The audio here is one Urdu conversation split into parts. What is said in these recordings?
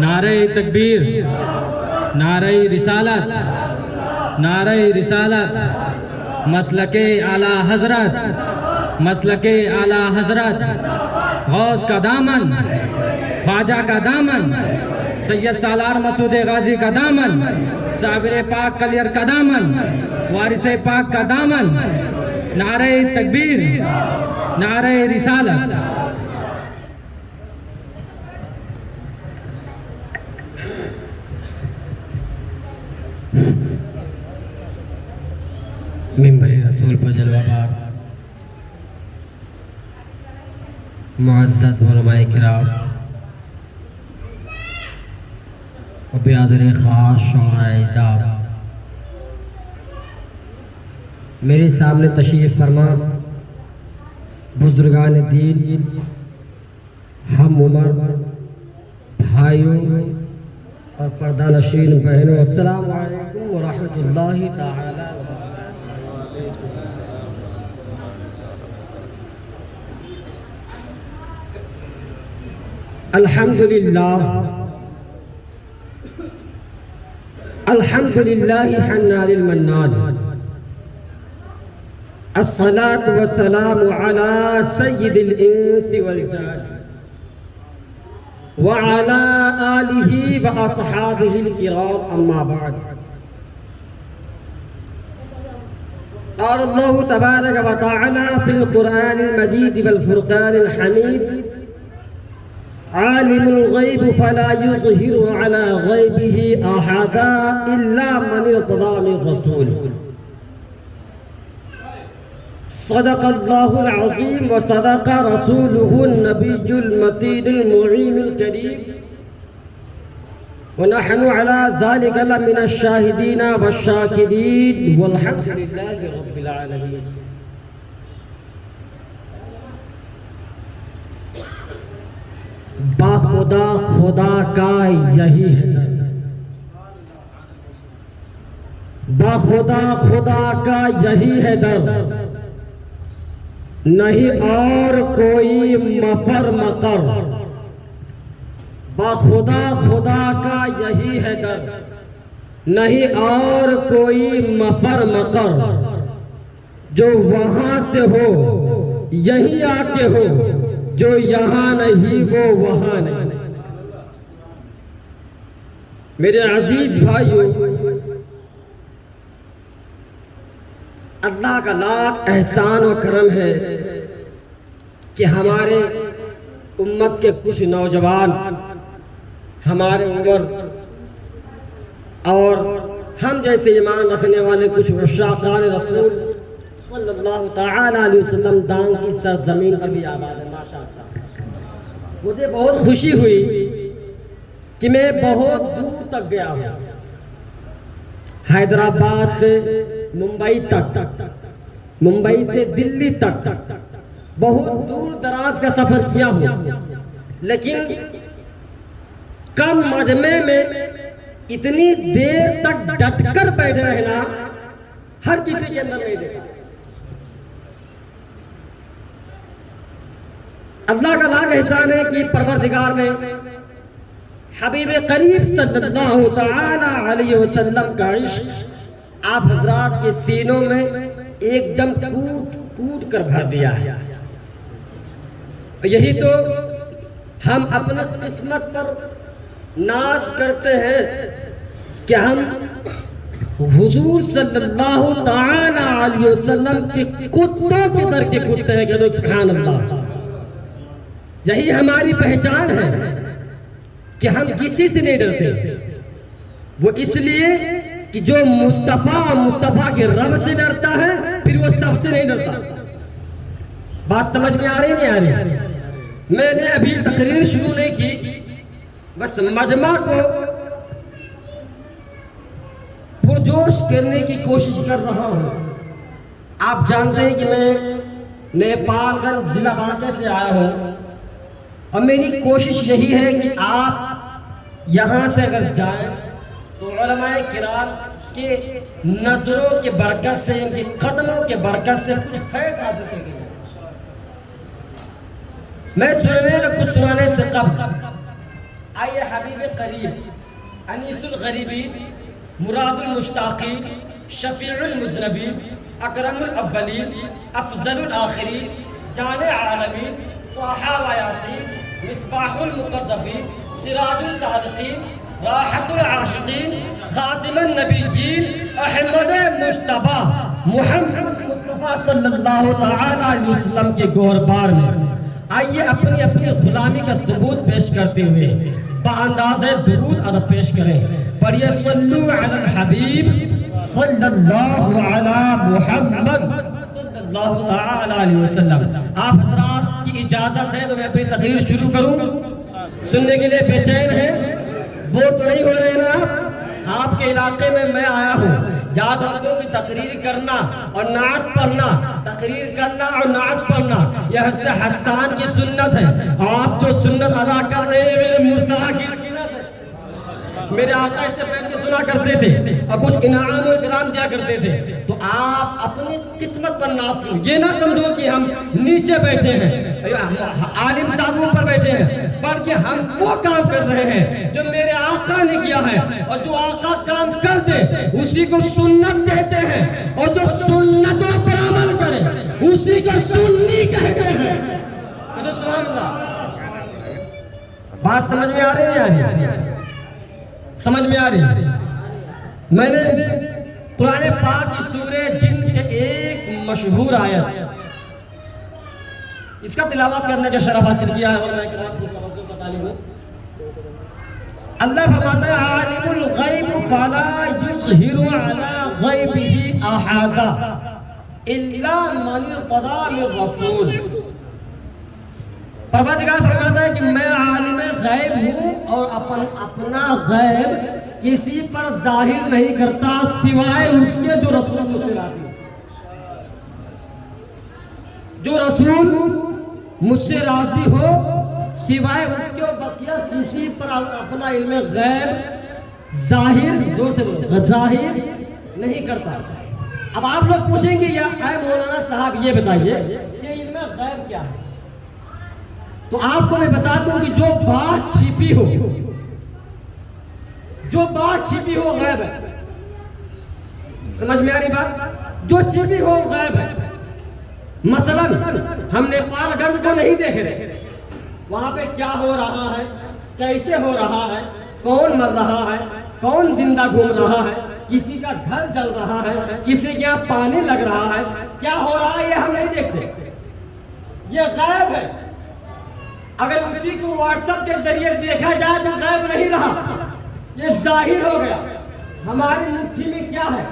نعرہ تکبیر، نعرہ رسالت، نعرہ رسالت، مسلک اعلی حضرت، مسلک اعلی حضرت، غوث کا دامن، خواجہ کا دامن، سید سالار مسعود غازی کا دامن، صابر پاک کلیر کا دامن، وارث پاک کا دامن، نعرہ تکبیر، نعرہ رسالت۔ منبر رسول پر جلوہ بار معزز علماء کرام و برادر خاص شعراء اعزاز، میرے سامنے تشریف فرما بزرگان دین، ہم عمر بھائیوں اور پردہ نشین بہنوں، السلام علیکم ورحمۃ اللہ تعالی وبرکاتہ۔ الحمدللہ الحمدللہ حنان المنان، الصلاة والسلام على سید الانس والجان وعلى آلہ واصحابہ الکرام، اما بعد۔ قال اللہ تبارک وتعالی فی القرآن المجید والفرقان الحمید، عالم الغیب فلا یظہر علی غیبہ احدا الا من ارتضی من رسول۔ صدق اللہ العظیم وصدق رسولہ النبی المتین المعین الکریم، ونحن على ذلك لمن الشاہدین والشاکرین، والحمد للہ رب العالمین۔ باخدا خدا کا یہی ہے در، باخدا خدا کا یہی ہے در، نہیں اور کوئی مفر مقر۔ باخدا خدا کا یہی ہے در، نہیں اور کوئی مفر مقر، جو وہاں سے ہو یہیں آ کے ہو، جو یہاں نہیں وہ وہاں نہیں۔ میرے عزیز بھائیو، اللہ کا لاکھ احسان و کرم ہے کہ ہمارے امت کے کچھ نوجوان، ہمارے عمر اور ہم جیسے ایمان رکھنے والے کچھ عشاقان رسول صلی اللہ تعالی علیہ وسلم دان کی سرزمین پر بھی آباد ہے۔ ماشاءاللہ، مجھے بہت خوشی ہوئی کہ میں بہت دور تک گیا ہوں، حیدرآباد سے ممبئی تک، ممبئی سے دلی تک، بہت دور دراز کا سفر کیا ہوں، لیکن کم مجمع میں اتنی دیر تک ڈٹ کر بیٹھے رہنا ہر کسی کے اندر نہیں دیکھا۔ اللہ کا لاکھ احسان ہے کہ پروردگار نے حبیب قریب صلی اللہ تعالی علیہ وسلم کا عشق آپ حضرات کے سینوں میں ایک دم کوٹ کوٹ کر بھر دیا ہے۔ یہی تو ہم اپنا قسمت پر ناز کرتے ہیں کہ ہم حضور صلی اللہ تعالی علیہ وسلم کے کتوں کے در کے کتے ہیں، کہہ دو سبحان اللہ۔ یہی ہماری پہچان ہے کہ ہم کسی سے نہیں ڈرتے، وہ اس لیے کہ جو مصطفیٰ کے رب سے ڈرتا ہے پھر وہ سب سے نہیں ڈرتا۔ بات سمجھ میں آ رہی نہیں آ رہی؟ میں نے ابھی تقریر شروع نہیں کی، بس مجمع کو پرجوش کرنے کی کوشش کر رہا ہوں۔ آپ جانتے ہیں کہ میں نیپال گنج ضلع واقع سے آیا ہوں، اور میری کوشش یہی ہے کہ آپ یہاں سے اگر جائیں تو علماء کرام کے نظروں کے برکت سے، ان کے قدموں کے برکت سے کچھ فیض حاصل کریں۔ میں سننے کا کچھ سنانے سے قبل آئیے حبیب قریب، انیس الغریبین، مراد المشتاقین، شفیع المذنبین، اکرم الاولین، افضل الاخرین، جان عالمین، طٰہٰ و یاسین، مصباح المقربین، سراج الصادقین، راحت العاشقین، خاتم النبیین، احمد مجتبیٰ محمد مصطفیٰ صلی اللہ تعالی علیہ وسلم کے گوربار میں آئیے اپنی اپنی غلامی کا ثبوت پیش کرتے ہوئے بانداز درود ادا پیش کریں. پڑھیے صلو علی الحبیب صلی اللہ علی محمد صلی اللہ تعالی علیہ وسلم. آپ حضرات کی اجازت ہے تو میں اپنی تقریر شروع کروں؟ سننے کے لیے بے چین ہیں؟ بور تو نہیں ہو رہے نا؟ آپ کے علاقے میں آیا ہوں. یاد رکھو کہ تقریر کرنا اور نعت پڑھنا، تقریر کرنا اور نعت پڑھنا یہ حضرت حسان کی سنت ہے. آپ جو سنت ادا کر رہے ہیں میرے مصطفیٰ کی سنت ہے. میرے آقا اس سے پہلے سنا کرتے تھے اور کچھ انعام و اکرام دیا کرتے تھے. تو آپ اپنی قسمت پر ناز کرو. یہ نہ سمجھو کہ ہم نیچے بیٹھے ہیں، عالم صاحبوں پر بیٹھے ہیں، بلکہ ہم وہ کام کر رہے ہیں جو میرے آقا نے کیا ہے. اور جو آقا کام کر دے اسی کو سنت کہتے ہیں، اور جو سنتوں پر عمل کرے اسی کو سنی کہتے ہیں. سبحان اللہ. بات سمجھ میں آ رہی ہے؟ سمجھ میں آ رہی ہے؟ میں نے قرآن پاک کی سورہ جن کے ایک مشہور آیت اس کا تلاوت کرنے کا شرف حاصل کیا ہے. اور میں کرام کی توجہ کا طالب ہوں. اللہ فرماتا ہے عالم الغیب فلا یظہر علی غیبہ احدا الا من ارتضی من رسول. پروردگار فرماتا ہے کہ میں عالم غیب ہوں اور اپنا غیب کسی پر ظاہر نہیں کرتا سوائے اس کے جو رسول مجھ سے راضی ہو. جو رسول مجھ سے راضی ہو سوائے اس کے بقیہ کسی پر اپنا علم غیب ظاہر، زور سے بولو، ظاہر نہیں کرتا. اب آپ لوگ پوچھیں گے یا اے مولانا صاحب یہ بتائیے کہ علم غیب کیا ہے؟ تو آپ کو میں بتا دوں کہ جو بات چھپی ہو، جو بات چھپی ہو غیب ہے. سمجھ میں آ رہی بات؟ جو چھپی ہو غیب ہے. مثلا ہم نیپال گنج کو نہیں دیکھ رہے، وہاں پہ کیا ہو رہا ہے، کیسے ہو رہا ہے، کون مر رہا ہے، کون زندہ گھوم رہا ہے، کسی کا گھر جل رہا ہے، کسی کے یہاں پانی لگ رہا ہے، کیا ہو رہا ہے یہ ہم نہیں دیکھتے. یہ غیب ہے. اگر اسی کو واٹس ایپ کے ذریعے دیکھا جائے تو غیب نہیں رہا، یہ ظاہر ہو گیا. ہماری مٹھی میں کیا ہے؟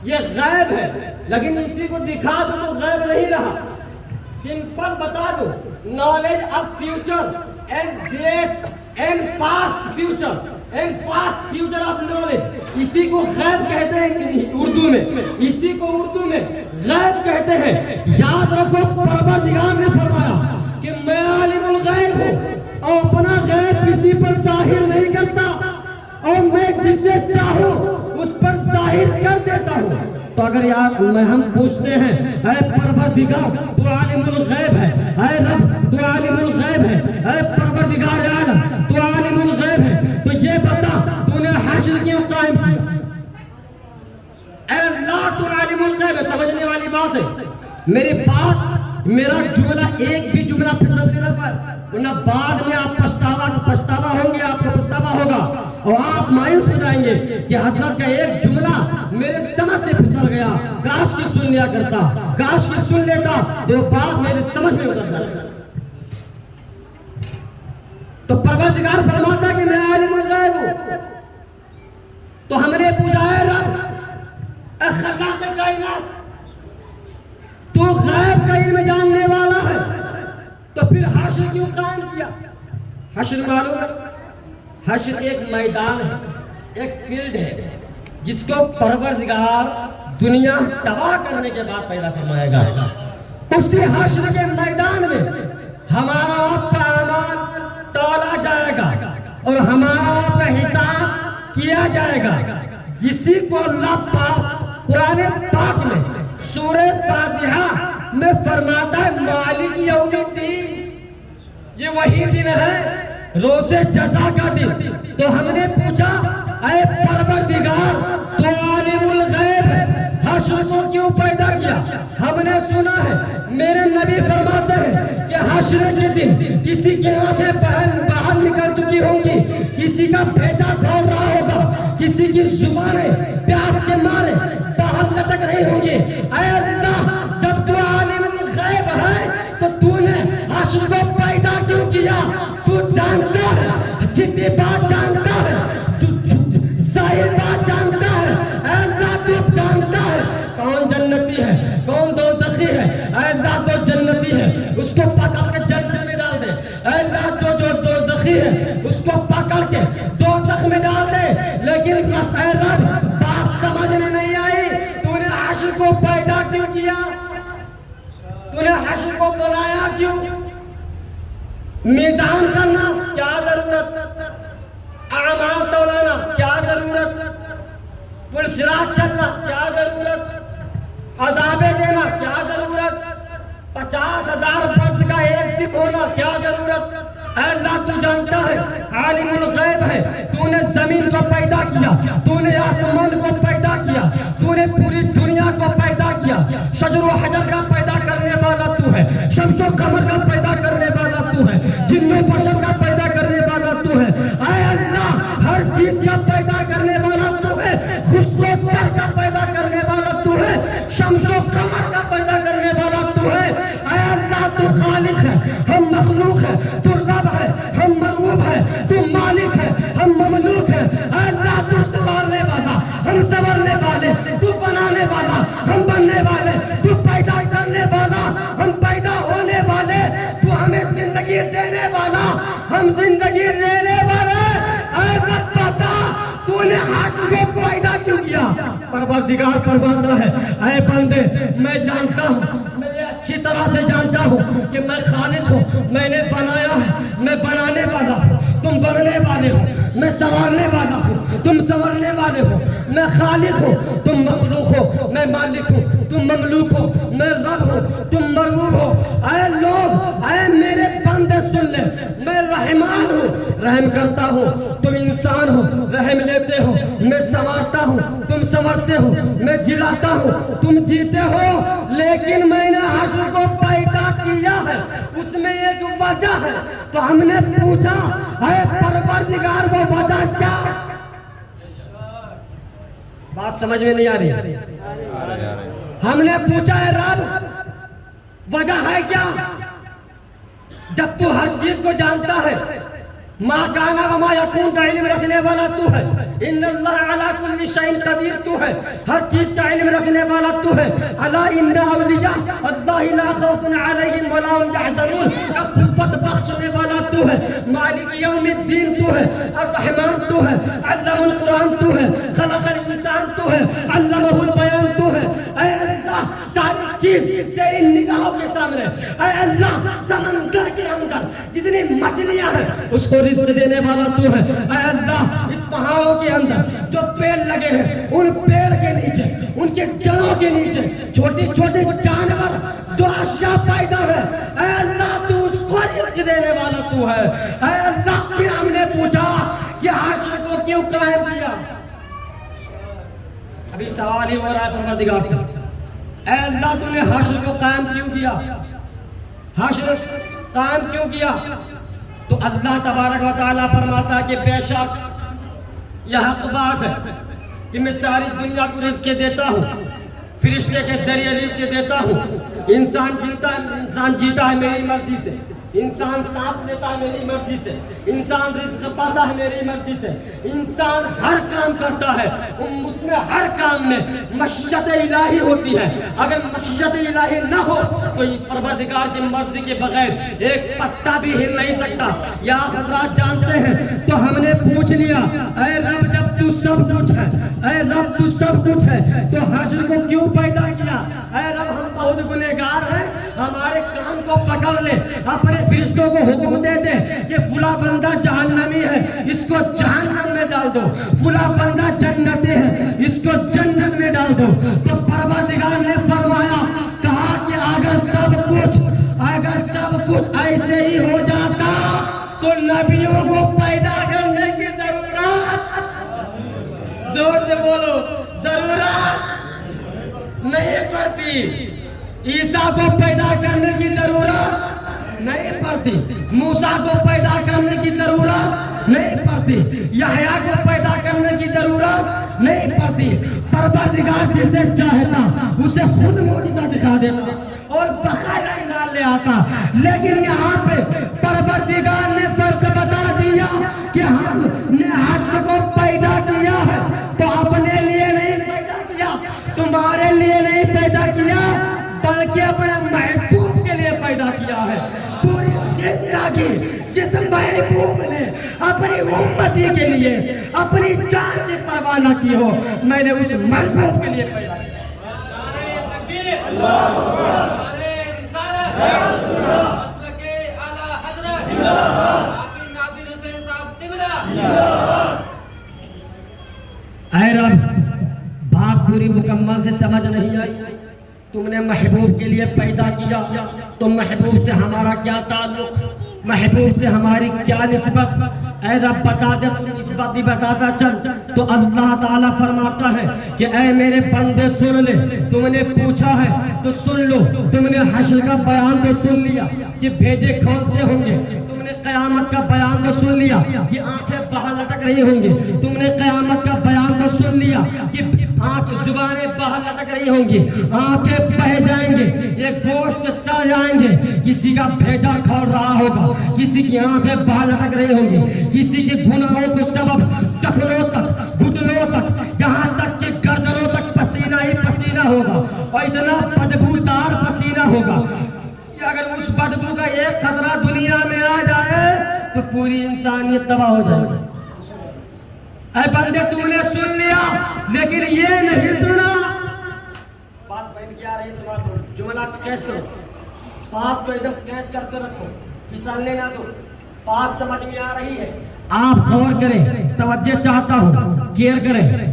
یہ غیب ہے. لیکن اسی کو دکھا دو تو غیب نہیں رہا. سمپل بتا دو، knowledge of future and that and past future and past future of knowledge, اسی کو غیب کہتے ہیں اردو میں. اسی کو اردو میں غیب کہتے ہیں. یاد رکھو پروردگار نے فرمایا کہ میں عالم الغیب ہوں اور اپنا غیب کسی پر ظاہر نہیں کرتا، اور میں جسے چاہوں اس پر ظاہر کر دیتا ہوں. تو اگر ہم پوچھتے ہیں اے پروردگار تو عالم الغیب ہے، اے رب تو عالم الغیب ہے، اے پروردگار عالم تو عالم الغیب ہے، تو یہ بتا تو نے حشر کیوں قائم کیا؟ اے اللہ تو عالم الغیب ہے. سمجھنے والی بات ہے. میری بات، میرا جملہ ایک بھی جملہ پھسل نہ پائے، ورنہ بعد میں آپ پچھتاوا ہوں گے، آپ کو پچھتاوا ہوگا اور آپ مایوس ہو جائیں گے کہ حضرت کا ایک جملہ میرے سمجھ سے پھسل گیا. کاش کی سن لیا کرتا، کاش کی سن لیتا تو بات میرے سمجھ میں اتر جاتا. تو پروردگار فرماتا کہ میں عالم الغیب ہوں. تو ہم نے پوچھا ہے رب اے خلاق کائنات، تو غیب کا علم جاننے والا ہے، تو پھر حشر کیوں قائم کیا؟ حشر معلوم ہے؟ حشر ایک میدان ہے، ایک فیلڈ ہے جس کو پروردگار دنیا تباہ کرنے کے بعد پیدا فرمائے گا. اسی حشر کے میدان میں ہمارا آپ کا اعمال تولا جائے گا اور ہمارا آپ کا حساب کیا جائے گا. جسی کو اللہ پاک قرآن پاک میں سورہ فاتحہ میں فرماتا ہے مالک یوم الدین، یہ وہی دن ہے روزے جزا کا دن. تو ہم نے پوچھا اے پروردگار تو عالم الغیب ہے، حشر کو کیوں پیدا کیا؟ ہم نے سنا ہے میرے نبی فرماتے ہیں کہ حشر کے دن کسی کی آنکھیں باہر نکل چکی ہوں گی، کسی کا بھیجا کھول رہا ہوگا، کسی کی زبانیں پیاس کے مارے باہر لٹک رہی ہوں گی. اے اللہ جب تو عالم الغیب ہے تو تو نے حشر کو پیدا کیوں کیا؟ تو جانتا ہے، چھپی بات جانتا ہے، ظاہر بات جانتا ہے. اے اللہ تو جانتا ہے کون جنتی ہے کون دوزخی ہے. اے اللہ تو جنتی ہے اس کو پکڑ کے جنت میں ڈال دے. اے اللہ جو دوزخی ہے اس کو پکڑ کے دوزخ میں ڈال دے. لیکن اے رب بات سمجھ میں نہیں آئی، تو نے حشر کو پیدا کیوں کیا؟ تو نے حشر کو بلایا کیوں؟ میزان کرنا کیا ضرورت؟ اعمال تولانا کیا ضرورت؟ پل صراط چلنا کیا ضرورت؟ عذابیں دینا کیا ضرورت؟ 50,000 فرض کا ایک دن ہونا کیا ضرورت؟ اے اللہ تو جانتا ہے عالم الغیب ہے. تو نے زمین کو پیدا کیا، تو نے آسمان کو پیدا کیا، تو نے پوری دنیا کو پیدا کیا. شجر و حجر کا پیدا کرنے والا تو ہے، شمس و قمر کا پیدا کرنے والا تو ہے، جن و بشر کا پیدا کرنے والا تو ہے. اے اللہ ہر چیز کا پیدا کرنے والا تو ہے، خشک و تر کا پیدا کرنے والا تو ہے، شمس و قمر کا پیدا کرنے والا تو ہے. اے اللہ تو خالق ہے، ہم مخلوق ہے، تو رب ہے، ہم مربوب ہے، تو مالک ہے، ہم مملوک ہے. اے اللہ تو سنوارنے والا، ہم سنورنے والے، تو بنانے والا، ہم بننے والے، تو پیدا کرنے والا، ہم پیدا ہونے والے، تو ہمیں زندگی دینے والا، ہم زندگی دینے والے. اے رب بتا تو نے حشر کو پیدا کیوں کیا؟ پروردگار فرماتا ہے اے بندے میں جانتا ہوں، میں اچھی طرح سے جانتا ہوں کہ میں خالق ہوں، میں نے بنایا ہے، میں بنانے والا ہوں، تم بننے والے ہو. میں سنوارنے والا ہوں، تم سنورنے والے ہو. میں خالق ہوں، تم مخلوق ہو. میں مالک ہوں، تم مملوک ہو. میں رب ہوں، تم مربوب ہو. اے لوگ، اے میرے بندے سن لے، میں رحمان ہوں، رحم کرتا ہوں، تم انسان ہو، رحم لیتے ہو. میں سنوارتا ہوں، تم سنورتے ہو. میں جلاتا ہوں، تم جیتے ہو. لیکن میں نے حشر کو پیدا کیا ہے، اس میں ایک وجہ ہے. تو ہم نے پوچھا اے پروردگار وہ وجہ کیا؟ بات سمجھ میں نہیں آ رہی. ہم نے پوچھا اے رب وجہ ہے کیا؟ جب تو ہر چیز کو جانتا ہے، ما کانا وما یکون کا علم رکھنے والا تو ہے. ان اللہ علی کل شیء قدیر تو ہے، ہر چیز کا علم رکھنے والا تو ہے. الا ان اولیاء اللہ لا خوف علیہم ولا هم يحزنون کا قوت بخشنے والا تو ہے. مالک یوم الدین تو ہے، الرحمن تو ہے، علم القرآن تو ہے، خلق الانسان تو ہے، علمہ البیان تو ہے. اے اللہ ساری چیز تیری نگاہوں کے سامنے. اے اللہ سمندر کے اندر جتنی مچھلیاں ہیں اس کو رزق دینے والا تو ہے. اے اللہ اس پہاڑوں کے اندر جو پیڑ لگے ہیں ان پیڑ کے نیچے، ان کے جڑوں کے نیچے چھوٹی چھوٹی جانور جو اشیاء پیدا ہے، اے اللہ تو اس کو رزق دینے والا تو ہے. اے اللہ پھر ہم نے پوچھا کہ حشر کو کیوں قائم کیا؟ ابھی سوال ہی ہو رہا ہے پروردگار سے. اے اللہ تو نے حشر کو قائم کیوں کیا؟ حشر قائم کیوں کیا؟ تو اللہ تبارک و تعالیٰ فرماتا کہ بے شک یہ حق بات ہے کہ میں ساری دنیا کو رزق دیتا ہوں، فرشتے کے ذریعے رزق دیتا ہوں. انسان جیتا ہے میری مرضی سے، انسان سانس لیتا ہے میری مرضی سے، انسان رزق پاتا ہے میری مرضی سے. انسان ہر کام کرتا ہے، اس میں ہر کام میں مشیت الہی ہوتی ہے. اگر مشیت الہی نہ ہو تو پروردگار کی مرضی کے بغیر ایک پتا بھی ہل نہیں سکتا. یا آپ حضرات جانتے ہیں تو ہم نے پوچھ لیا اے رب جب تو سب کچھ ہے، اے رب تو سب کچھ ہے تو حشر کو کیوں پیدا کیا؟ اے رب ہم بہت گنہگار ہیں، ہمارے کام کو پکڑ لے، اپنے فرشتوں کو حکم دے دے کہ فلاں بندہ جہنمی ہے اس کو جہنم میں ڈال دو، فلاں بندہ جنتی ہے اس کو جنت میں ڈال دو. تو پروردگار نے فرمایا کہا کہ اگر سب کچھ ایسے ہی ہو جاتا تو نبیوں کو بولو ضرورت نہیں پڑتی. عیسیٰ کو پیدا کرنے کی ضرورت نہیں پڑتی, موسیٰ کو پیدا کرنے کی ضرورت نہیں پڑتی, یحییٰ کو پیدا کرنے کی ضرورت نہیں پڑتی. پروردگار جسے چاہتا اسے خود معجزہ دکھا دیتا اور بقایا انعام لے آتا. لیکن یہاں پہ پروردگار نے فرق بتا دیا کہ ہم نے حق کو پیدا کیا ہے تو اپنے لیے نہیں پیدا کیا, تمہارے لیے نہیں پیدا کیا, بلکہ اپنے محبوب کے لیے پیدا کیا ہے. پوری دنیا کی جس محبوب نے اپنی امتی کے لیے اپنی جان کی پرواہ نہ کی ہو, میں نے اس محبوب کے لیے پیدا کیا. اے رب, بات پوری مکمل سے سمجھ نہیں آئی. تم نے محبوب کے لیے پیدا کیا تو محبوب سے ہمارا کیا تعلق, محبوب سے ہماری کیا نسبت؟ اے رب بتا دے, نسبت بھی بتاتا چل. تو اللہ تعالیٰ فرماتا ہے کہ اے میرے بندے سن لے, تم نے پوچھا ہے تو سن لو. تم نے حشر کا بیان تو سن لیا کہ بھیجے کھولتے ہوں گے, تم نے قیامت کا بیان تو سن لیا کہ آنکھیں باہر لٹک رہی ہوں گی, تم نے قیامت کا بیان تو سن لیا کہ زبانیں باہر لٹک رہی ہوں گی, آنکھیں بہہ جائیں گے, یہ گوشت سڑ جائیں گے, کسی کا بھیجا کھول رہا ہوگا, کسی کی آنکھیں باہر لٹک رہی ہوں گی, کسی کے گناہوں کے سبب ٹخنوں تک, گھٹنوں تک, یہاں تک کہ گردنوں تک پسینہ ہی پسینہ ہوگا, اور اتنا بدبودار پسینہ ہوگا کہ اگر اس بدبو کا ایک قطرہ دنیا میں آ جائے تو پوری انسانیت تباہ ہو جائے گی. اے بندے تم نے سن لیا لیکن یہ نہیں سنا. بات بیٹھ کے آ رہی, سماعت جملہ کیش کرو, بات کو ایک دم کیش کر کے رکھو, پھسلنے نہ دو. بات سمجھ میں آ رہی ہے, آپ غور کریں, توجہ چاہتا ہوں, کیئر کریں.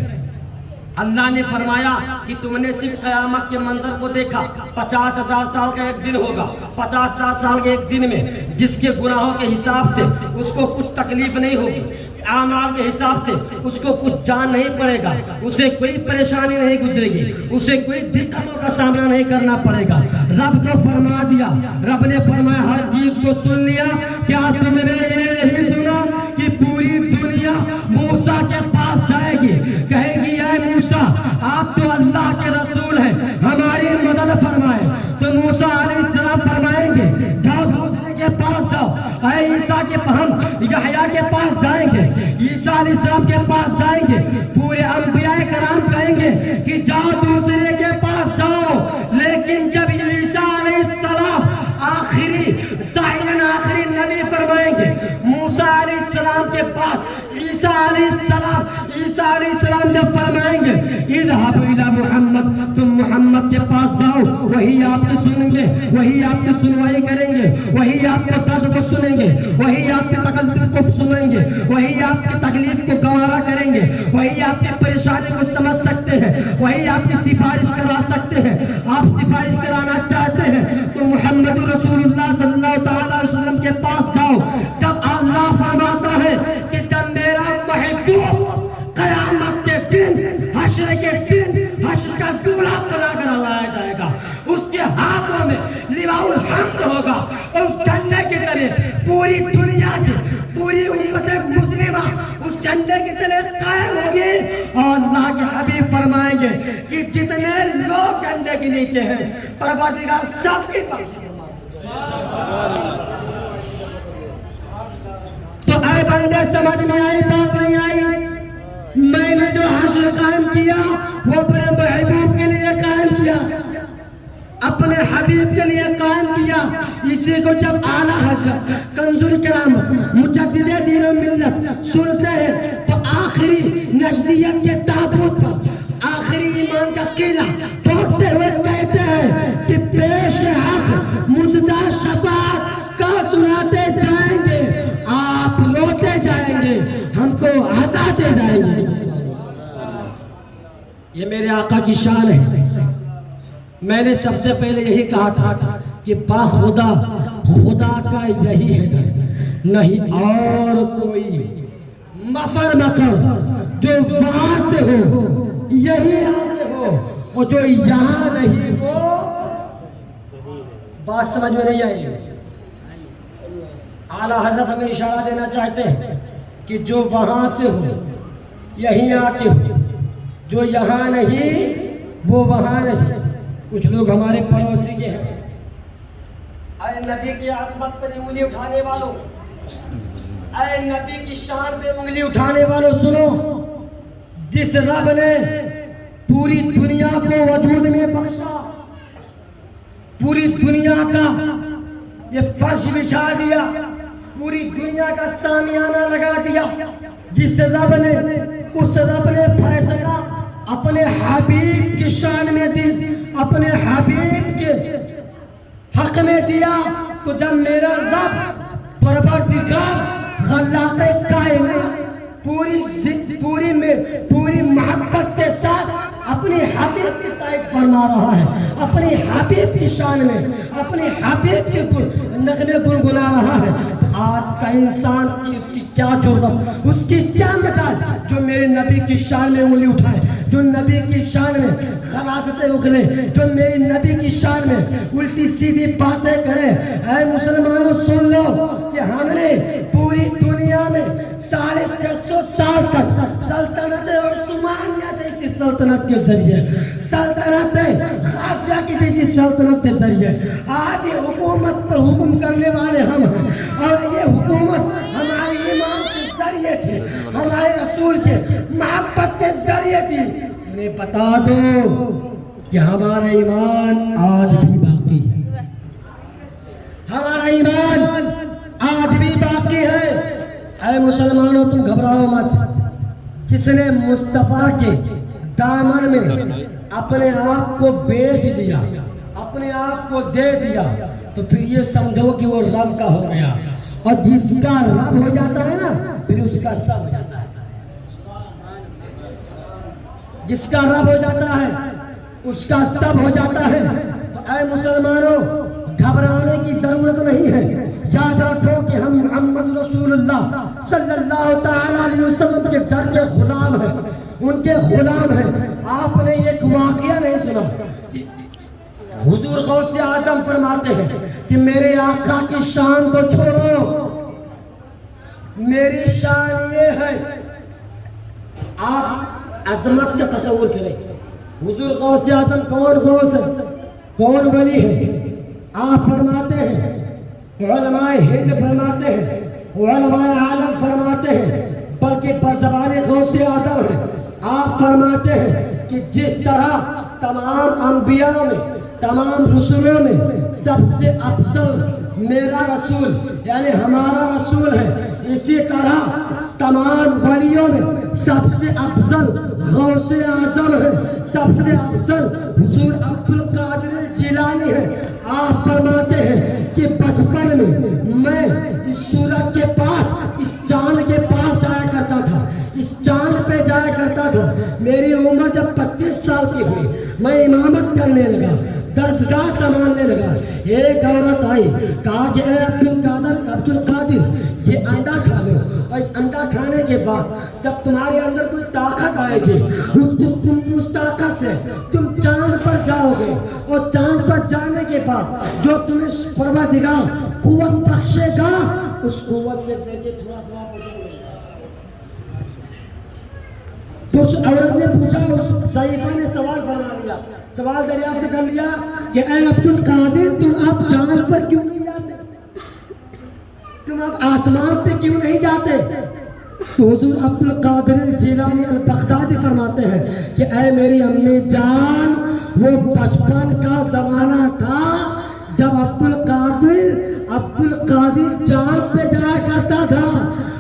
اللہ نے فرمایا کہ تم نے صرف قیامت کے منظر کو دیکھا, 50,000 سال کا ایک دن ہوگا, 50,000 سال کے ایک دن میں جس کے گناہوں کے حساب سے اس کو کچھ تکلیف نہیں ہوگی, اعمال کے حساب سے اس کو کچھ جان نہیں پڑے گا, اسے کوئی پریشانی نہیں گزرے گی, اسے کوئی دقتوں کا سامنا نہیں کرنا پڑے گا. رب تو فرما دیا, رب نے فرمایا ہر چیز کو سن لیا. کیا تم نے یہ نہیں سنا کہ پوری دنیا موسیٰ کے پاس جائے گی, کہے گی اے موسیٰ آپ تو اللہ کے رسول ہیں, ہماری مدد فرمائے. تو موسیٰ علیہ السلام فرمائیں گے جاؤ دوسرے کے پاس جاؤ. اے عیسیٰ کے ہم یحییٰ کے پاس جائیں گے, عیسیٰ علیہ السلام کے پاس جائیں گے, پورے انبیاء کرام کہیں گے کہ جاؤ دوسرے کے پاس جاؤ. لیکن جب عیسیٰ علیہ السلام آخری ظاہراً آخری نبی فرمائیں گے موسیٰ علیہ السلام کے پاس, عیسیٰ علیہ السلام جب فرمائیں گے اذهبوا الى محمد, تم محمد کے پاس جاؤ, وہی آپ کو سنیں گے, وہی آپ کی سنوائی کریں گے, وہی آپ کے درد کو سنیں گے, وہی آپ کی تکلیف کو سنیں گے, وہی آپ کی تکلیف کو گوارا کریں گے, وہی آپ کی پریشانی کو سمجھ سکتے ہیں, وہی آپ کی سفارش کرا سکتے ہیں. آپ سفارش کرانا چاہتے ہیں تو محمد رسول اللہ صلی اللہ تعالیٰ علیہ وسلم کے پاس جاؤ. جب اللہ فرماتا ہے کہ جب میرا محبوب قیامت کے دن, حشر کے دن, حشر کا دولہ بنا کر لایا جائے گا, اس کے ہاتھوں میں لواء الحمد ہوگا, اور اس جھنڈے کی طرح پوری دنیا کی پوری امت مسلمہ اس جھنڈے کی طرح قائم ہوگی. اور اللہ کے حبیب فرمائیں گے کہ جتنے لوگ جھنڈے کے نیچے ہیں پروردگار سب کی پاس. تو اے بندے سمجھ میں آئی بات نہیں آئی؟ میں نے جو حشر قائم کیا وہ اپنے محبوب کے لیے قائم کیا, اپنے حبیب کے لیے قائم کیا. اسی کو جب اعلیٰ حضرت کنزور کرام مجدد دین و ملت سنتے ہیں تو آخری نجدیت کے تابوت پر آخری ایمان کا قلعہ ٹوکتے ہوئے کہتے ہیں کہ پیش حق مجدہ شفاعت کا سناتے جائیں گے, آپ روتے جائیں گے, ہم کو ہنساتے جائیں گے. یہ میرے آقا کی شان ہے. میں نے سب سے پہلے یہی کہا تھا کہ با خدا, خدا کا یہی ہے گھر, نہیں اور کوئی. مفر مکر جو وہاں سے ہو یہی آگے ہو، اور جو یہاں نہیں ہو، بات سمجھ میں نہیں آئی؟ اعلیٰ حضرت ہمیں اشارہ دینا چاہتے ہیں کہ جو وہاں سے ہو یہیں آ کے ہو، جو یہاں نہیں وہ وہاں نہیں۔ کچھ لوگ ہمارے پڑوسی کے ہیں، اے نبی کی عظمت پر انگلی اٹھانے والوں، اے نبی کی شان پہ انگلی اٹھانے والوں، سنو، جس رب نے پوری دنیا کو وجود میں بخشا، پوری دنیا کا یہ فرش بچھا دیا، پوری دنیا کا سامیانہ لگا دیا، جس رب نے، اس رب نے فیصلہ اپنے حبیب کی شان میں دی، اپنے حبیب کے حق میں دیا، تو جب میرا رب پروردگار خلاق کائنات پوری محبت کے ساتھ اپنی حبیب کی تائید فرما رہا ہے، اپنی حبیب کی شان میں اپنی حبیب کے نغمے گنگنا رہا ہے، تو آج کا انسان کی اس کی کیا جرأت، اس کی کیا مجال جو میرے نبی کی شان میں انگلی اٹھائے، جو نبی کی شان میں خلافتیں اگلے، جو میری نبی کی شان میں الٹی سیدھی باتیں کرے۔ اے مسلمانوں سن لو کہ ہم نے پوری دنیا میں 650 سال تک سلطنت عثمانیہ جیسی سلطنت کے ذریعے، سلطنت خافیہ کی جیسی سلطنت کے ذریعے آج یہ حکومت پر حکم کرنے والے ہم ہیں، اور یہ حکومت ہمارے ایمان کے ذریعے تھی، ہمارے رسول کے محبت کے ذریعے تھی۔ انہیں بتا دو کہ ہمارا ایمان آج بھی باقی ہے، ہمارا ایمان آج بھی باقی ہے۔ اے مسلمانوں تم گھبراؤ مت، جس نے مصطفیٰ کے دامن میں اپنے آپ کو بیچ دیا، اپنے آپ کو دے دیا، تو پھر یہ سمجھو کہ وہ رب کا ہو گیا، اور جس کا رب ہو جاتا ہے نا پھر اس کا سب ہو جاتا ہے، جس کا رب ہو جاتا ہے اس کا سب ہو جاتا ہے۔ تو اے مسلمانوں گھبرانے کی ضرورت نہیں ہے، یاد رکھو کہ ہم محمد رسول اللہ صلی اللہ تعالیٰ علیہ وسلم کے در کے غلام ہیں، ان کے غلام ہیں۔ آپ نے ایک واقعہ نہیں سنا، حضور غوث اعظم فرماتے ہیں کہ میرے آقا کی شان تو چھوڑو، میری شان یہ ہے، آپ عظمت کا تصور کریں، حضور غوث اعظم کون غوث ہے، کون ولی ہے؟ آپ فرماتے ہیں، علماء ہند فرماتے ہیں، علماء عالم فرماتے ہیں، بلکہ بزبان غوث اعظم ہے۔ آپ فرماتے ہیں کہ جس طرح تمام انبیاء میں، تمام رسولوں میں سب سے افضل میرا رسول یعنی ہمارا رسول ہے، اسی طرح تمام ولیوں میں سب سے افضل غوث اعظم ہے، سب سے افضل حضور عبدالقادر جیلانی ہے۔ آپ فرماتے ہیں کہ بچپن میں اس سورج کے پاس، اس چاند کے پاس جایا کرتا تھا، اس چاند پہ جایا کرتا تھا۔ میری عمر جب 25 سال کی ہوئی، میں امامت کرنے لگا، درسگاہ سنبھالنے لگا۔ ایک عورت آئی، کہا کہ اے عبدالقادر یہ انڈا کھا لو، اور اس انڈا کھانے کے بعد جب تمہارے اندر کوئی طاقت آئے گی، تم اس طاقت سے تم چاند پر جاؤ گے، اور چاند پر جانے کے بعد جو تمہیں پروردگار قوت بخشے گا، اس قوت کے ذریعے تھوڑا سا تو اس عورت نے پوچھا، اس ضعیفہ نے سوال فرما لیا، سوال دریافت کر لیا کہ اے عبدالقادر تم اب چاند پر کیوں نہیں جاتے، تم اب آسمان پہ کیوں نہیں جاتے؟ تو حضور عبدالقادر جیلانی البغدادی فرماتے ہیں کہ اے میری امی جان، وہ بچپن کا زمانہ تھا جب عبدالقادر چاند پہ جایا کرتا تھا۔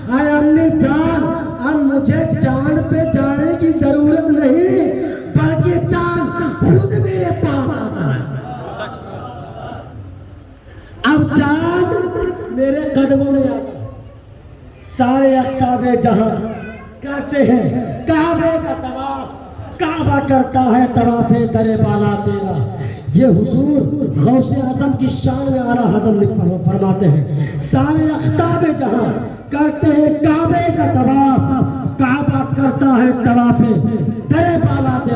اے امی جان، اب مجھے چاند پہ جانے کی ضرورت نہیں، بلکہ چاند خود میرے پاس آتا ہے۔ اب چاند میرے قدموں میں آتا ہے۔ سارے اقطاب جہاں کرتے ہیں کعبے کا طواف، کعبہ کرتا ہے طواف در بالا تیرا۔ یہ حضور غوث اعظم کی شان میں اعلیٰ حضرت فرماتے ہیں، سارے اقطاب جہاں کرتے ہیں کعبے کا طواف، کعبہ کرتا ہے طواف در بالا تیرا۔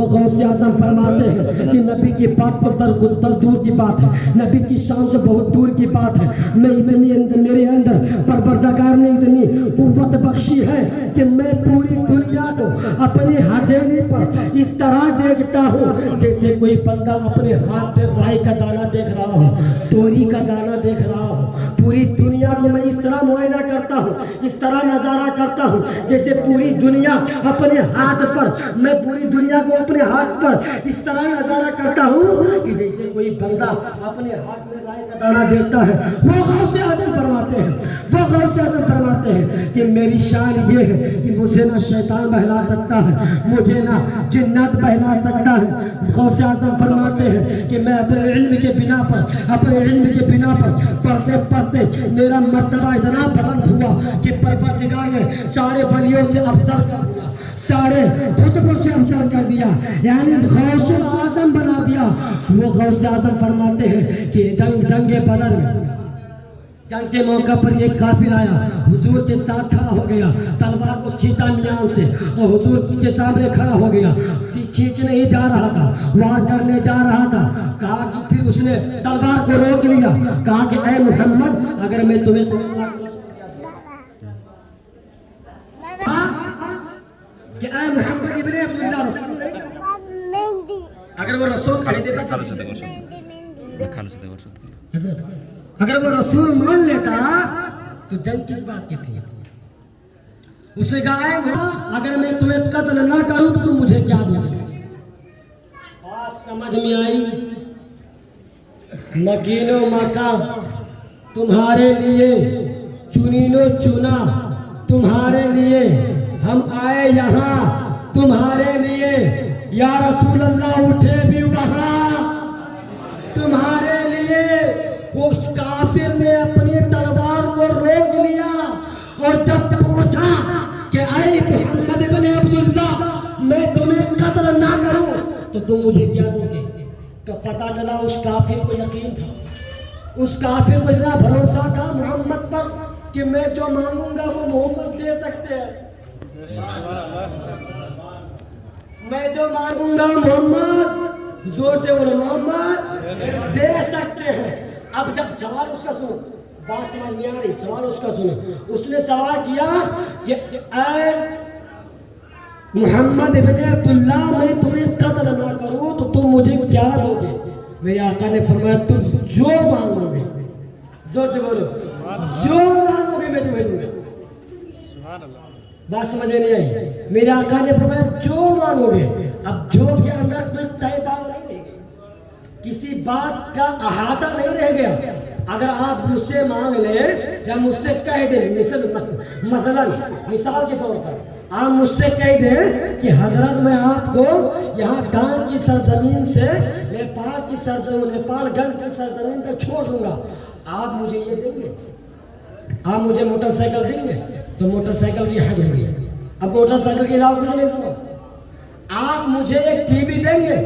وہ غوث اعظم فرماتے ہیں کہ نبی کی بات تو درگزر دور کی بات ہے، نبی کی شان سے بہت دور کی بات ہے، میرے اندر پروردگار نے اتنی قوت بخشی ہے کہ میں پوری دنیا کو اپنی ہتھیلی پر اس طرح دیکھتا ہوں جیسے کوئی بندہ اپنے ہاتھ میں رائی کا دانہ دیکھ رہا ہو، توری کا دانہ دیکھ رہا ہو۔ پوری دنیا کو میں اس طرح معائنہ کرتا ہوں، اس طرح نظارہ کرتا ہوں جیسے پوری دنیا اپنے ہاتھ پر، میں پوری دنیا کو اپنے ہاتھ پر اس طرح نظارہ کرتا ہوں کہ جیسے کوئی بندہ اپنے ہاتھ میں رائے کا دانہ دیکھتا ہے۔ وہ غوث اعظم فرماتے ہیں، وہ غوث اعظم فرماتے ہیں کہ میری شان یہ ہے کہ مجھے نہ شیطان بہلا سکتا ہے، مجھے نہ جنات بہلا سکتا ہے۔ غوث اعظم فرماتے ہیں کہ میں اپنے علم کے بنا پر پڑھتے پڑھتے میرا مرتبہ اتنا بلند ہوا کہ پروردگار نے سارے ولیوں سے افضل کر دیا، سارے خطبوں سے افضل کر دیا، یعنی غوث اعظم بنا دیا۔ وہ غوث اعظم فرماتے ہیں کہ جنگ بدر میں، جنگ کے موقع پر ایک کافر آیا، حضور کے ساتھ کھڑا ہو گیا، تلوار کو کھینچا میان سے اور حضور کے سامنے کھڑا ہو گیا، کھینچنے ہی جا رہا تھا، وار کرنے جا رہا تھا، کہا کہ پھر اس نے تلوار کو روک لیا، کہا کہ اے محمد اگر میں تمہیں کہ اے محمد ابن عبداللہ اگر وہ رسول کہہ دیتا، اگر وہ رسول مان لیتا تو جنگ کس بات کی تھی؟ اس نے کہا اے محمد اگر میں تمہیں قتل نہ کروں تو تم مجھے کیا دو گے؟ بات سمجھ میں آئی؟ مکین و مکہ تمہارے لیے، چنین و چنا تمہارے لیے، ہم آئے یہاں تمہارے لیے، یا رسول اللہ اٹھے بھی وہاں تمہارے لیے۔ اس کافر نے اپنی تلوار کو روک لیا اور جب پوچھا کہ اے محمد ابن عبداللہ میں تمہیں قتل نہ کروں تو تم مجھے کیا دو گے؟ تو پتہ چلا اس کافر کو یقین تھا، اس کافر کو اتنا بھروسہ تھا محمد پر کہ میں جو مانگوں گا وہ محمد دے سکتے ہیں، میں جو مانگوں گا محمد، زور سے بولو محمد دے سکتے ہیں۔ اب جب سوال اس کا سنو، بات سمجھ میں آ رہی، سوال اس کا سنو، اس نے سوال کیا کہ اے محمد ابن عبداللہ میں تمہیں قتل نہ کروں تو تم مجھے کیا دو گے؟ میرے آقا نے فرمایا تم جو مانگو گے، زور سے بولو جو مانگو گے میں تمہیں دوں گا۔ بات سمجھ میں نہیں آئی؟ میرے آقا نے فرمایا جو مانگو گے۔ اب جو کے اندر کوئی طے بات نہیں رہ گئی، کسی بات کا احاطہ نہیں رہ گیا۔ اگر آپ مجھ سے مانگ لیں یا مجھ سے کہہ دیں، مثلا مثال کے طور پر آپ مجھ سے کہہ دیں کہ حضرت میں آپ کو یہاں ڈانگ کی سرزمین سے نیپال کی سرزمین، نیپال گنج کی سرزمین تک چھوڑ دوں گا، آپ مجھے یہ دیں گے؟ آپ مجھے موٹر سائیکل دیں گے تو موٹر سائیکل کی حد ہوگی، اب موٹر سائیکل کے علاوہ کچھ نہیں دوں گا۔ آپ مجھے ایک ٹی وی دیں گے،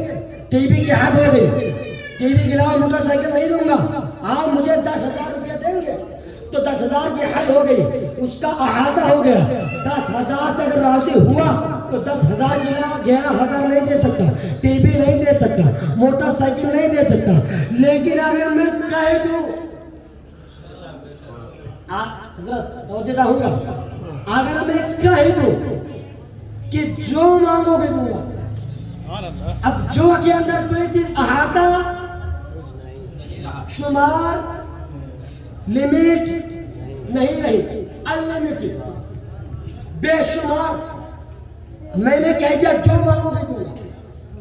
ٹی وی کی حد ہو گئی، ٹی وی کے علاوہ موٹر سائیکل نہیں دوں گا۔ آپ مجھے 10,000 روپیہ دیں گے تو 10,000 کی حد ہو گئی، اس کا احاطہ ہو گیا۔ 10,000 سے اگر راضی ہوا تو 10,000 کے علاوہ 11,000 نہیں دے سکتا، ٹی وی نہیں دے سکتا، موٹر سائیکل نہیں دے سکتا۔ لیکن اگر میں کہہ دوں، اگر میں کہہ دوں کہ جو مانگو گے دوں گا، اب جو کے اندر کوئی چیز احاطہ، شمار، لمٹ نہیں رہی، انلمیٹڈ، بے شمار، میں نے کہہ دیا جو مانگو گے دوں گا۔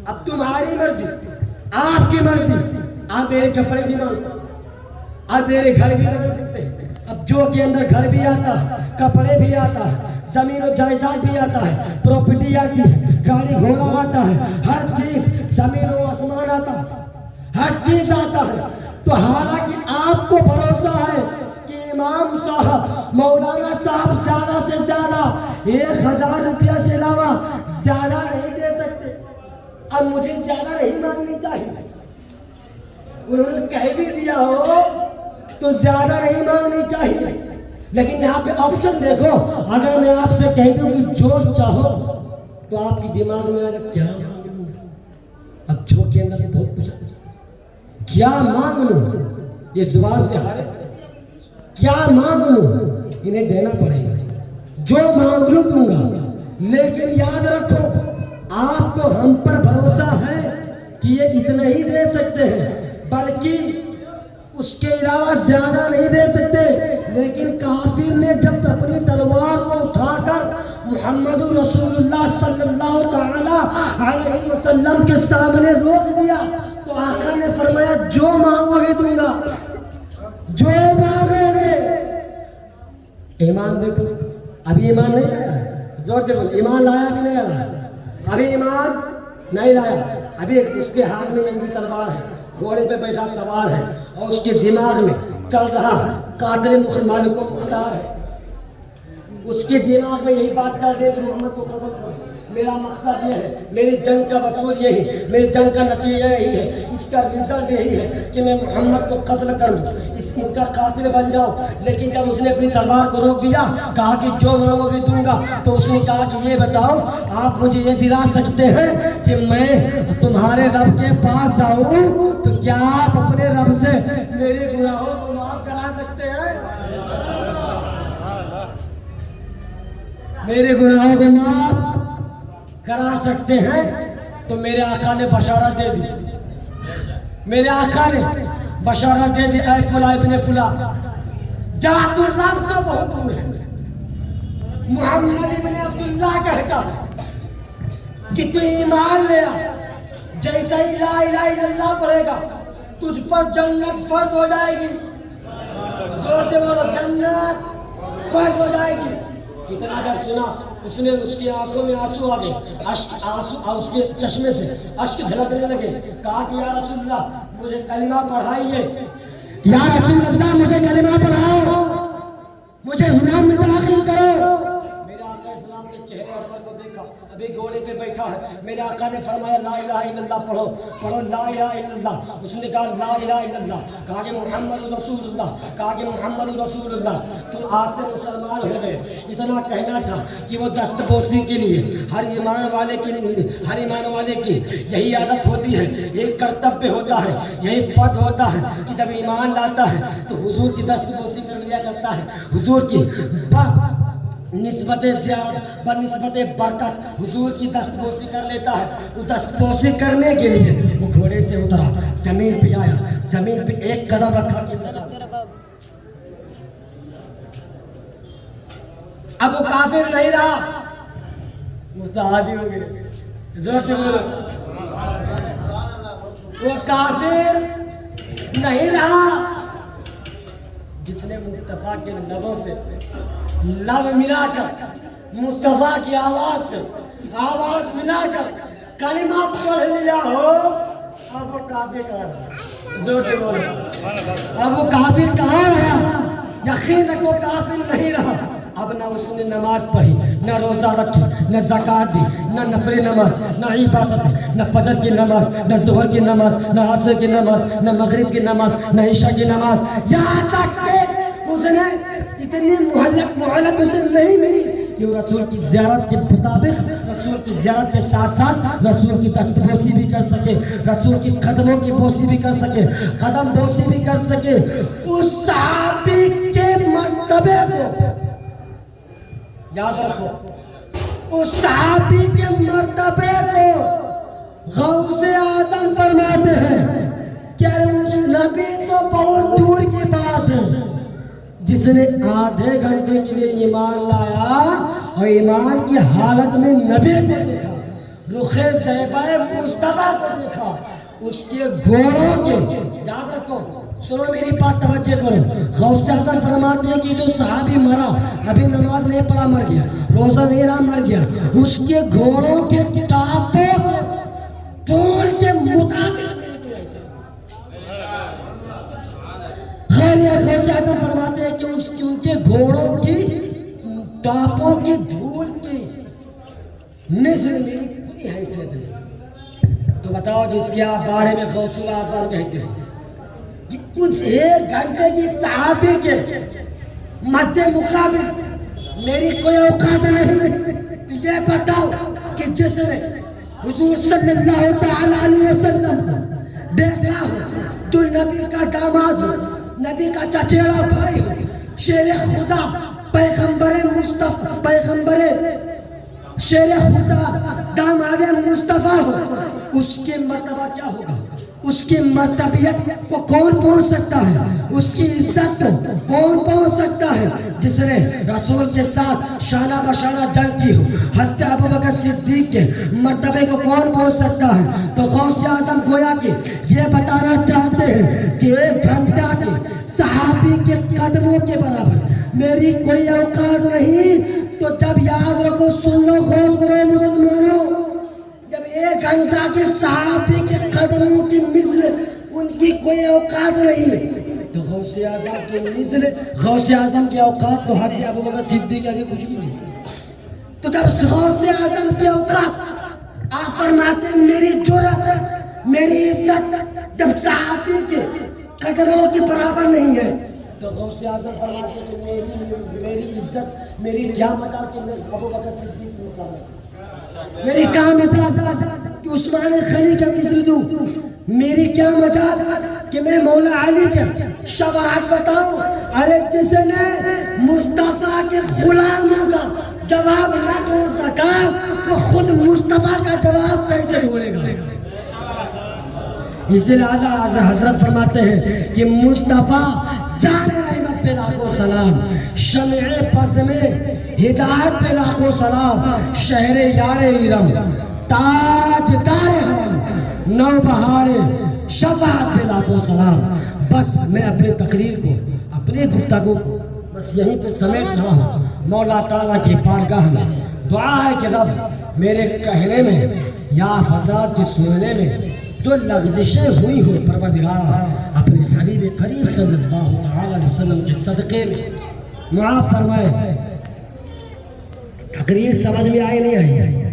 اب تمہاری مرضی، آپ کی مرضی، آپ میرے کپڑے بھی مانگو، آپ میرے گھر بھی مانگ سکتے ہیں۔ اب جو کے اندر گھر بھی آتا ہے، کپڑے بھی آتا ہے، زمین و جائیداد بھی آتا ہے، پراپرٹی آتی ہے، گاڑی گھوڑا آتا ہے، ہر چیز، زمین و آسمان آتا ہے، ہر چیز آتا ہے۔ تو حالانکہ آپ کو بھروسہ ہے کہ امام صاحب، مولانا صاحب زیادہ سے زیادہ 1,000 روپیہ سے علاوہ زیادہ نہیں دے سکتے، اب مجھے زیادہ نہیں مانگنی چاہیے۔ انہوں نے کہہ بھی دیا ہو تو زیادہ نہیں مانگنی چاہیے، لیکن یہاں پہ آپشن دیکھو، اگر میں آپ سے کہہ دوں کہ جو چاہو تو آپ کی دماغ میں آگے کیا مانگوں، اب جھوک کے اندر بہت کچھ ہے. کیا مانگ لوں یہ زبان سے ہارے, کیا مانگ لوں انہیں دینا پڑے گا, جو مانگ لوں دوں گا. لیکن یاد رکھو آپ کو ہم پر بھروسہ ہے کہ یہ اتنا ہی دے سکتے ہیں, بلکہ اس کے علاوہ زیادہ نہیں دے سکتے. لیکن کافر نے جب اپنی تلوار کو اٹھا کر محمد رسول اللہ صلی اللہ تعالی علیہ وسلم کے سامنے روک دیا تو آقا نے فرمایا جو مانگو گے دوں گا, جو مانگو گے. ایمان دیکھو, ابھی ایمان نہیں لایا, زور سے بولو ایمان لایا کہ نہیں لایا؟ ابھی ایمان نہیں لایا. ابھی اس کے ہاتھ میں ننگی تلوار ہے, گھوڑے پہ بیٹھا سوار ہے, اور اس کے دماغ میں چل رہا قاتل مسلمانوں کو مختار ہے. اس کے دماغ میں یہی بات چل رہی ہے کہ محمد کو قتل کرو. میرا مقصد یہ ہے, میری جنگ کا مقصود یہی, میری جنگ کا نتیجہ یہی ہے, اس کا رزلٹ یہی ہے کہ میں محمد کو قتل کروں, ان کا قاتل بن جاؤ. لیکن جب اس نے اپنی تلوار کو روک دیا, کہا کہ جو مانگو گے دوں گا, تو اس نے کہا کہ یہ بتاؤ آپ مجھے یہ دلا سکتے ہیں کہ میں تمہارے رب کے پاس جاؤں تو کیا آپ اپنے رب سے میرے گناہوں کو معاف کرا سکتے ہیں؟ میرے گناہوں کو معاف کرا سکتے ہیں؟ تو میرے آقا نے بشارت دے دی, میرے آقا نے بشارت دے دی, اے فلاں ابن فلاں, جات الرب تو بہت دور ہے. محمد ابن عبداللہ کہتا ہے کہ تو ایمان لے آ, جیسا ہی لا الہ الا اللہ پڑھے گا تجھ پر جنت فرض ہو جائے گی. زور سے بولو, جنت فرض ہو جائے گی. اتنا جب سنا اس نے, اس کی آنکھوں میں آنسو آ گئے, اس کے چشمے سے اشک جھلکنے لگے. کہا کہ یا رسول اللہ مجھے کلمہ پڑھائیے, یا رسول اللہ مجھے کلمہ پڑھاؤ, مجھے حرام میں داخل کرو. میرے آقا اسلام کے چہرے پر کو دیکھا, ابھی گھوڑے پہ بیٹھا ہے. میرے آقا نے فرمایا لا الہ الا اللہ پڑھو, پڑھو لا الہ الا اللہ. اس نے کہا لا الہ الا اللہ, کہا کہ محمد رسول اللہ, کہا کہ محمد رسول اللہ. تم آج سے مسلمان ہو گئے. اتنا کہنا تھا کہ وہ دست بوسی کے لیے ہر ایمان والے کے لیے, ہر ایمان والے کی یہی عادت ہوتی ہے, یہی کرتویہ ہوتا ہے, یہی فرض ہوتا ہے کہ جب ایمان لاتا ہے تو حضور کی دست بوسی کر لیا کرتا ہے. حضور کی نسبت زیارت بنسبت برکت حضور کی دست بوسی کر لیتا ہے. وہ دست بوسی کرنے کے لیے وہ گھوڑے سے اترا, زمین پہ آیا, زمین پہ ایک قدم رکھا کہ اب وہ کافر نہیں رہا, وہ صحابی ہو گئے. زور سے بولو, وہ کافر نہیں رہا. جس نے مصطفیٰ کے لبوں سے لب ملا کر, مصطفیٰ کی آواز سے آواز ملا کر کلمہ پڑھ لیا ہو, اب وہ کافر کہاں رہا؟ زور سے بولو, اب وہ کافر کہاں رہا؟ یقین رکھو کافر نہیں رہا. اب نہ اس نے نماز پڑھی, نہ روزہ رکھی, نہ زکات دی, نہ نفل نماز, نہ عبادت, نہ فجر کی نماز, نہ ظہر کی نماز, نہ عصر کی نماز, نہ مغرب کی نماز, نہ عشاء کی نماز. یہاں تک کہ اس نے اتنی مہلت اسے نہیں ملی کہ وہ رسول کی زیارت کے مطابق, رسول کی زیارت کے ساتھ ساتھ رسول کی دست بوسی بھی کر سکے, رسول کی قدموں کی بوسی بھی کر سکے, قدم بوسی بھی کر سکے. اس صحابی کے مرتبے کو یاد رکھو, اس صحابی کے مرتبے کو غوث اعظم فرماتے ہیں کہ اس نبی تو بہت دور کی بات ہے جس نے آدھے گھنٹے کے لیے ایمان لایا اور ایمان کی حالت میں نبی کو دیکھا, رخ زیبہ مصطفیٰ کو دیکھا, اس کے گھوڑوں کے. یاد رکھو, سنو میری بات توجہ کرو. غوث اعظم فرماتے ہیں کہ جو صحابی مرا, ابھی نماز نہیں پڑھا مر گیا, روزہ نہیں رہا مر گیا, اس کے گھوڑوں کے ٹاپوں طول کے مطابق غوث اعظم فرماتے ہیں کہ ان کے گھوڑوں کی ٹاپوں کی دھول کی نظر میری کتنی حیثیت ہے. تو بتاؤ جس کے آپ بارے میں غوث الاعظم کہتے ہیں کہ کچھ ایک گھنٹے کی صحابی کے مد مقابل میری کوئی اوقات نہیں. یہ بتاؤ کہ جس نے حضور صلی اللہ تعالی علیہ وسلم کو دیکھا ہو جو نبی کا داماد ہو، نبی کا چچیرا بھائی ہو، شیر خدا، پیغمبر مصطفیٰ، پیغمبر شیر خدا، داماد مصطفیٰ ہو، اس کے مرتبہ کیا ہوگا؟ اس کی مرتبیت کو کون پہنچ سکتا ہے؟ اس کی عزت کو کون پہنچ سکتا ہے؟ جس نے رسول کے ساتھ شانہ بشانہ جنگ کی ہو، حضرت ابوبکر صدیق کے مرتبے کو کون پہنچ سکتا ہے؟ تو غوث اعظم گویا کہ یہ بتانا چاہتے ہیں کہ ایک گھنٹہ کے صحابی کے قدموں کے برابر میری کوئی اوقات نہیں۔ تو جب یاد رکھو، سن لو، غور کرو مسلمانوں، جب ایک گھنٹہ کے صحابی کے قدموں کی مثل ان کی کوئی اوقات نہیں، تو غوث اعظم کی مثل، غوث اعظم کی اوقات تو حضرت ابوبکر صدیق کے کچھ بھی نہیں۔ تو جب غوث اعظم کی اوقات، آپ فرماتے ہیں میری جرأت، میری عزت جب صحابی کے قدموں کے برابر نہیں ہے، تو غوث اعظم فرماتے ہیں میری عزت، میری کیا مجال کہ میں ابوبکر صدیق کو مقابلہ، میری کیا مجال کہ عثمان غنی کا مثل دوں، میری کیا مجال کہ میں مولا علی کے شفاعت بتاؤں۔ ارے جس نے مصطفیٰ کے غلاموں کا جواب نہ ڈھونڈ سکا، وہ خود مصطفیٰ کا جواب کیسے ڈھونڈے گا؟ اسی لیے حضرت فرماتے ہیں کہ مصطفیٰ جان رحمت پہ لاکھوں سلام، شمع پس میں ہدایت پہ لاکھوں سلام، شہر یار ارم، تاج دار حرم، نو بہار شفاعت پہ لاکھوں سلام۔ بس میں اپنی تقریر کو، اپنی گفتگو کو بس یہیں پہ سمیٹ رہا ہوں۔ مولا تعالیٰ کی بارگاہ میں دعا ہے کہ رب میرے کہنے میں یا حضرات کے سننے میں جو لغزشیں ہوئی ہو، پروردگارا اپنے حبیب قریب صلی اللہ تعالی علیہ وسلم کے صدقے میں معاف فرمائے۔ تقریر سمجھ میں آئی نہیں آئی؟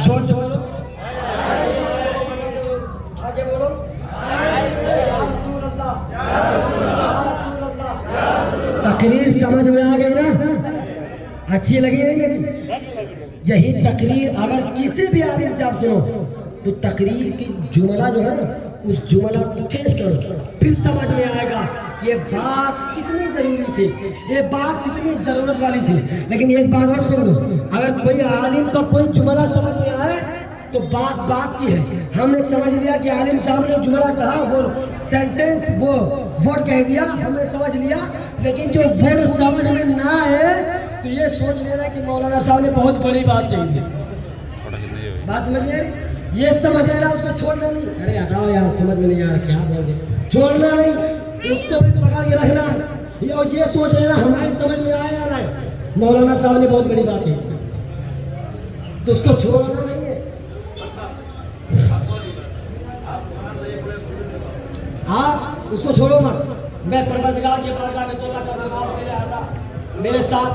زور سے بولو، آگے بولو، تقریر سمجھ میں آ گئی نا؟ اچھی لگی نہیں؟ یہی تقریر اگر کسی بھی عالم سے آپ سنو تو تقریر کی جملہ جو ہے نا، اس جملہ کو ٹیسٹ کرو، پھر سمجھ میں آئے گا کہ یہ بات کتنی ضروری تھی، یہ بات کتنی ضرورت والی تھی۔ لیکن ایک بات اور سن لو، اگر کوئی عالم کا کوئی جملہ سمجھ میں آئے تو بات کی ہے۔ ہم نے سمجھ لیا کہ عالم صاحب نے جملہ کہا، وہ سینٹنس، وہ ورڈ کہہ دیا، ہم نے سمجھ لیا۔ لیکن جو ورڈ سمجھ میں نہ آئے تو یہ سوچ لینا کہ مولانا صاحب نے بہت بڑی بات کہی تھی۔ بات سمجھ میں؟ یہ سمجھ لینا، اس کو چھوڑنا نہیں۔ ارے ہٹاؤ یار، سمجھ میں نہیں آ رہا، کیا بول گے، چھوڑنا نہیں، اس کو بھی پکڑ کے رکھنا۔ یہ سوچ لینا ہماری سمجھ میں آیا نہ آئے، مولانا صاحب نے بہت بڑی بات کہی تو اس کو چھوڑنا نہیں ہے۔ آپ اس کو چھوڑو مت۔ میں پروردگار کے بارگاہ میں توبہ کرتا ہوں، آپ میرے آزاد میرے ساتھ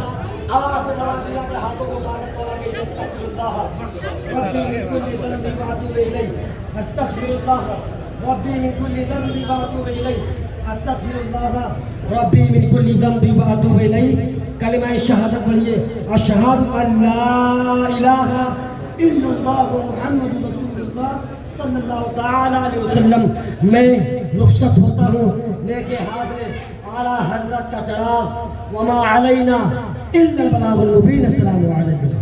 آواز میں نواز اللہ کے ہاتھوں کو اٹھا کر توبہ کیجیے۔ استغفر اللہ ربی من کل ذنب واتوب الیہ، استغفر اللہ ربی من کل ذنب واتوب الیہ، استغفر اللہ ربی من کل ذنب واتوب الیہ۔ کلمہ شہادت پڑھیے، اشہد ان لا الہ الا اللہ محمد رسول اللہ صلی اللہ تعالی علیہ وسلم۔ میں رخصت ہوتا ہوں، نیک ہاتھ میں اعلیٰ حضرت کا چراغ، وما علینا الا البلاغ المبین۔ السلام علیکم۔